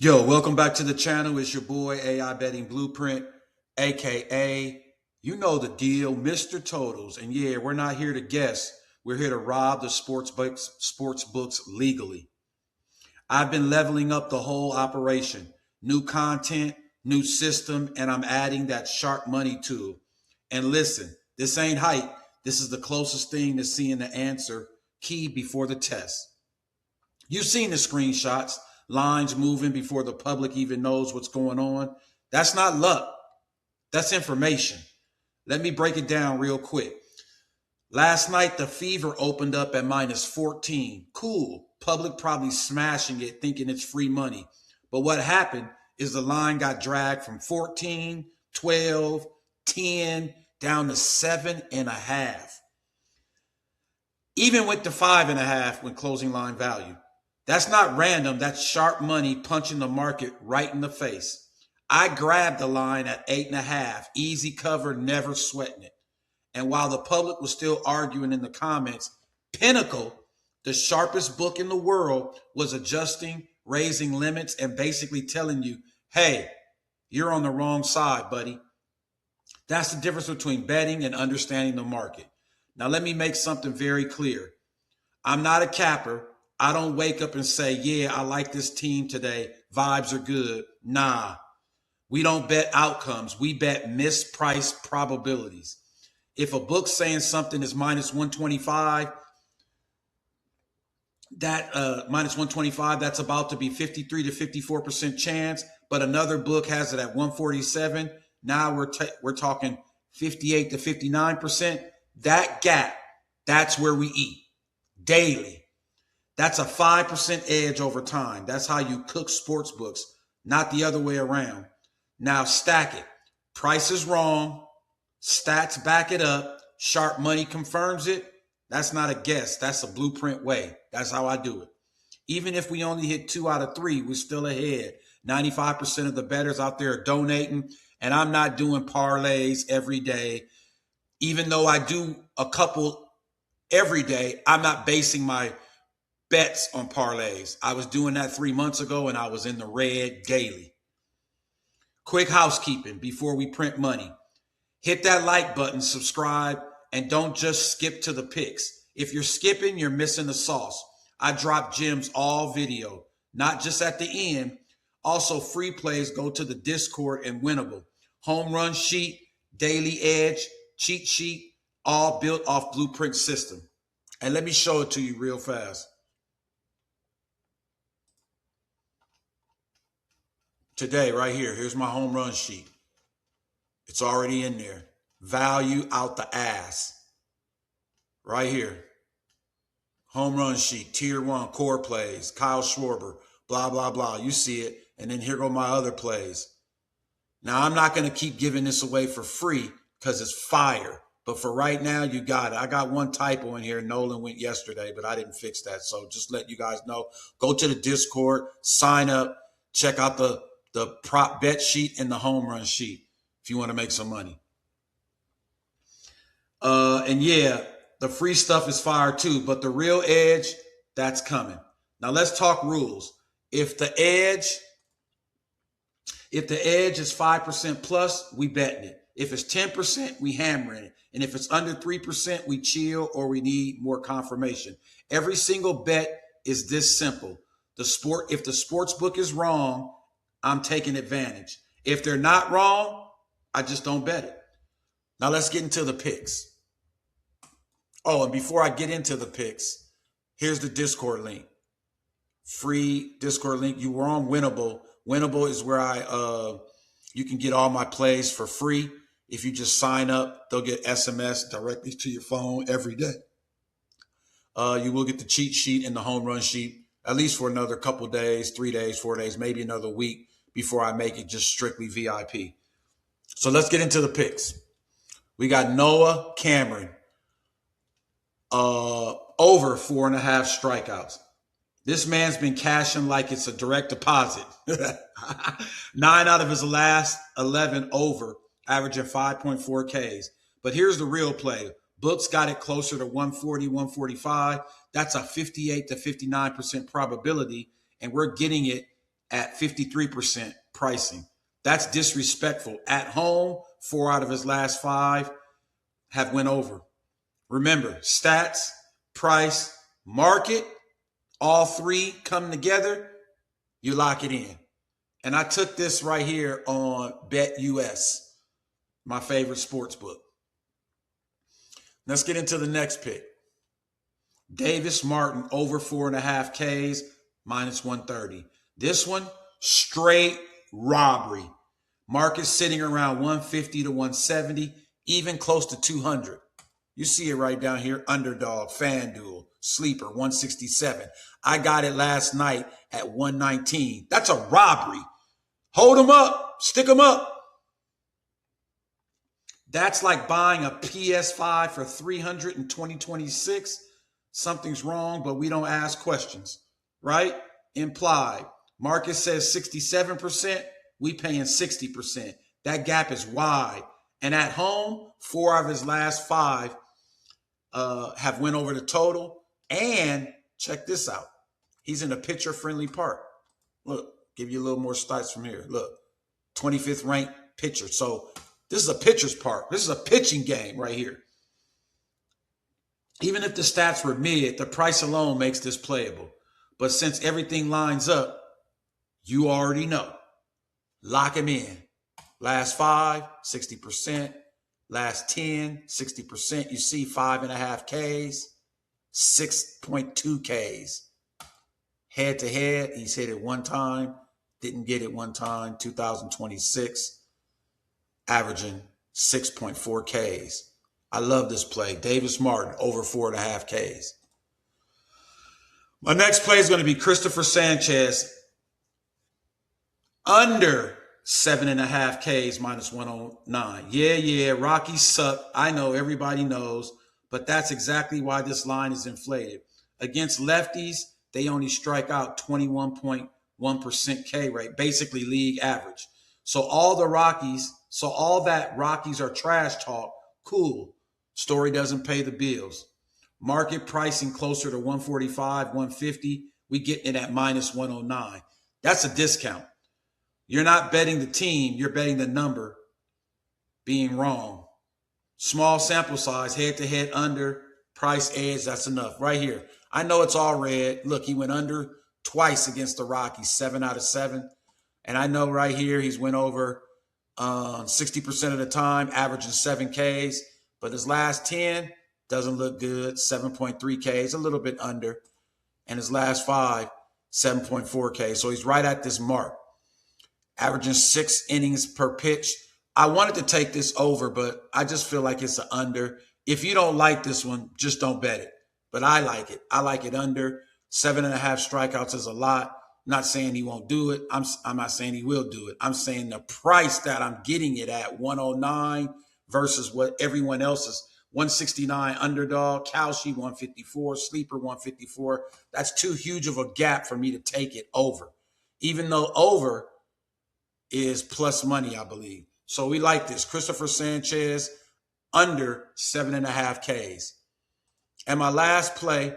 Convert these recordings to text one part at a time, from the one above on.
Yo, welcome back to the channel. It's your boy AI Betting Blueprint, aka you know the deal, Mr. Totals. And yeah, we're not here to guess. We're here to rob the sports books legally. I've been leveling up the whole operation. New content, new system, and I'm adding that sharp money tool. And listen, this ain't hype. This is the closest thing to seeing the answer key before the test. You've seen the screenshots, lines moving before the public even knows what's going on. That's not luck. That's information. Let me break it down real quick. Last night, the Fever opened up at minus 14. Cool. Public probably smashing it, thinking it's free money. But what happened is the line got dragged from 14, 12, 10, down to 7.5. Even with the 5.5 when closing line value. That's not random. That's sharp money punching the market right in the face. I grabbed the line at 8.5. Easy cover, never sweating it. And while the public was still arguing in the comments, Pinnacle, the sharpest book in the world, was adjusting, raising limits, and basically telling you, hey, you're on the wrong side, buddy. That's the difference between betting and understanding the market. Now, let me make something very clear. I'm not a capper. I don't wake up and say, yeah, I like this team today. Vibes are good. Nah, we don't bet outcomes. We bet mispriced probabilities. If a book's saying something is minus 125, that's about to be 53 to 54% chance, but another book has it at 147. Now we're talking 58 to 59%. That gap, that's where we eat daily. That's a 5% edge over time. That's how you cook sports books, not the other way around. Now stack it. Price is wrong. Stats back it up. Sharp money confirms it. That's not a guess. That's a blueprint way. That's how I do it. Even if we only hit 2 out of 3, we're still ahead. 95% of the bettors out there are donating, and I'm not doing parlays every day. Even though I do a couple every day, I'm not basing my bets on parlays. I was doing that 3 months ago, and I was in the red daily. Quick housekeeping before we print money. Hit that like button, subscribe, and don't just skip to the picks. If you're skipping, you're missing the sauce. I drop gems all video, not just at the end. Also, free plays go to the Discord and winnable. Home run sheet, daily edge, cheat sheet, all built off blueprint system. And let me show it to you real fast. Today, right here, here's my home run sheet. It's already in there. Value out the ass. Right here. Home run sheet, tier 1, core plays, Kyle Schwarber, blah, blah, blah. You see it. And then here go my other plays. Now, I'm not going to keep giving this away for free because it's fire. But for right now, you got it. I got one typo in here. Nolan went yesterday, but I didn't fix that. So just let you guys know. Go to the Discord, sign up, check out the prop bet sheet and the home run sheet if you want to make some money. And yeah, the free stuff is fire too, but the real edge, that's coming. Now let's talk rules. If the edge is 5% plus, we betting it. If it's 10%, we hammering it. And if it's under 3%, we chill or we need more confirmation. Every single bet is this simple. If the sports book is wrong, I'm taking advantage. If they're not wrong, I just don't bet it. Now let's get into the picks. Oh, and before I get into the picks, here's the Discord link. Free Discord link. You were on Winnable. Winnable is where you can get all my plays for free. If you just sign up, they'll get SMS directly to your phone every day. You will get the cheat sheet and the home run sheet, at least for another couple days, 3 days, 4 days, maybe another week before I make it just strictly VIP. So let's get into the picks. We got Noah Cameron, over 4.5 strikeouts. This man's been cashing like it's a direct deposit. 9 out of his last 11 over, averaging 5.4 Ks. But here's the real play. Books got it closer to 140, 145. That's a 58 to 59% probability, and we're getting it at 53% pricing. That's disrespectful. At home, 4 out of his last 5 have went over. Remember, stats, price, market, all 3 come together, you lock it in. And I took this right here on BetUS, my favorite sports book. Let's get into the next pick. Davis Martin over 4.5 Ks, minus 130. This one, straight robbery. Market sitting around 150 to 170, even close to 200. You see it right down here, Underdog, FanDuel, Sleeper, 167. I got it last night at 119. That's a robbery. Hold them up, stick them up. That's like buying a PS5 for $300 in 2026. Something's wrong, but we don't ask questions, right? Implied. Market says 67%. We paying 60%. That gap is wide. And at home, 4 of his last 5 have went over the total. And check this out. He's in a pitcher-friendly park. Look, give you a little more stats from here. Look, 25th ranked pitcher. So this is a pitcher's park. This is a pitching game right here. Even if the stats were mid, the price alone makes this playable. But since everything lines up, you already know. Lock him in. Last 5, 60%. Last 10, 60%. You see 5.5 Ks, 6.2 Ks. Head to head, he's hit it one time. Didn't get it one time, 2026. Averaging 6.4 Ks. I love this play. Davis Martin, over 4.5 Ks. My next play is going to be Christopher Sanchez, under 7.5 Ks, minus 109. Yeah, Rockies suck. I know, everybody knows, but that's exactly why this line is inflated. Against lefties, they only strike out 21.1% K rate, basically league average. So all that Rockies are trash talk, cool. Story doesn't pay the bills. Market pricing closer to 145, 150. We getting it at minus 109. That's a discount. You're not betting the team. You're betting the number being wrong. Small sample size, head-to-head under, price edge, that's enough. Right here. I know it's all red. Look, he went under twice against the Rockies, 7 out of 7. And I know right here he's went over 60% of the time, averaging 7 Ks. But his last 10 doesn't look good, 7.3 Ks, a little bit under. And his last 5, 7.4 Ks. So he's right at this mark, averaging 6 innings per pitch. I wanted to take this over, but I just feel like it's an under. If you don't like this one, just don't bet it. But I like it. I like it under. 7.5 strikeouts is a lot. I'm not saying he won't do it. I'm not saying he will do it. I'm saying the price that I'm getting it at, 109 versus what everyone else is, 169 Underdog, Kalshi 154, Sleeper 154. That's too huge of a gap for me to take it over, even though over is plus money, I believe. So we like this. Christopher Sanchez, under 7.5 Ks. And my last play,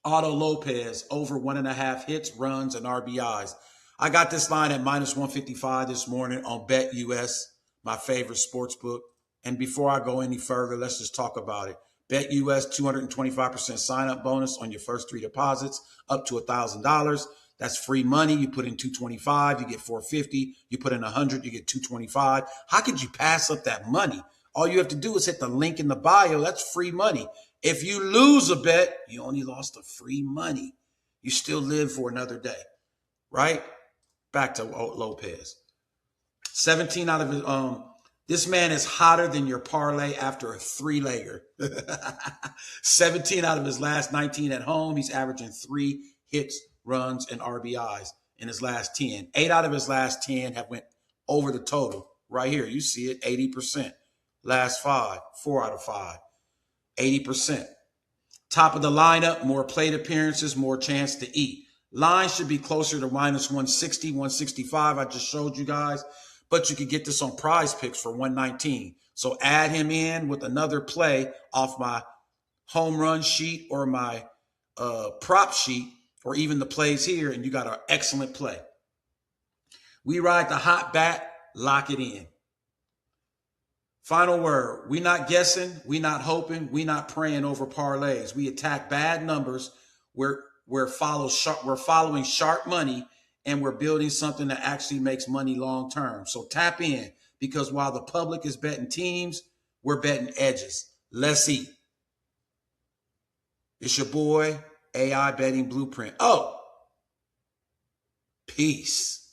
Otto Lopez, over 1.5 hits, runs, and RBIs. I got this line at minus 155 this morning on BetUS, my favorite sports book. And before I go any further, let's just talk about it. BetUS, 225% sign-up bonus on your first 3 deposits, up to $1,000. That's free money. You put in $225, you get $450. You put in $100, you get $225. How could you pass up that money? All you have to do is hit the link in the bio. That's free money. If you lose a bet, you only lost the free money. You still live for another day, right? Back to Lopez. 17 out of his, this man is hotter than your parlay after a 3-legger. 17 out of his last 19 at home. He's averaging 3 hits, runs, and RBIs in his last 10. 8 out of his last 10 have went over the total. Right here, you see it, 80%. Last 5, 4 out of 5. 80%. Top of the lineup, more plate appearances, more chance to eat. Line should be closer to minus 160, 165. I just showed you guys. But you could get this on PrizePicks for 119. So add him in with another play off my home run sheet or my prop sheet or even the plays here, and you got an excellent play. We ride the hot bat, lock it in. Final word. We not guessing, we not hoping, we not praying over parlays. We attack bad numbers. We're following sharp money, and we're building something that actually makes money long term. So tap in, because while the public is betting teams, we're betting edges. Let's eat. It's your boy, AI Betting Blueprint. Oh, peace.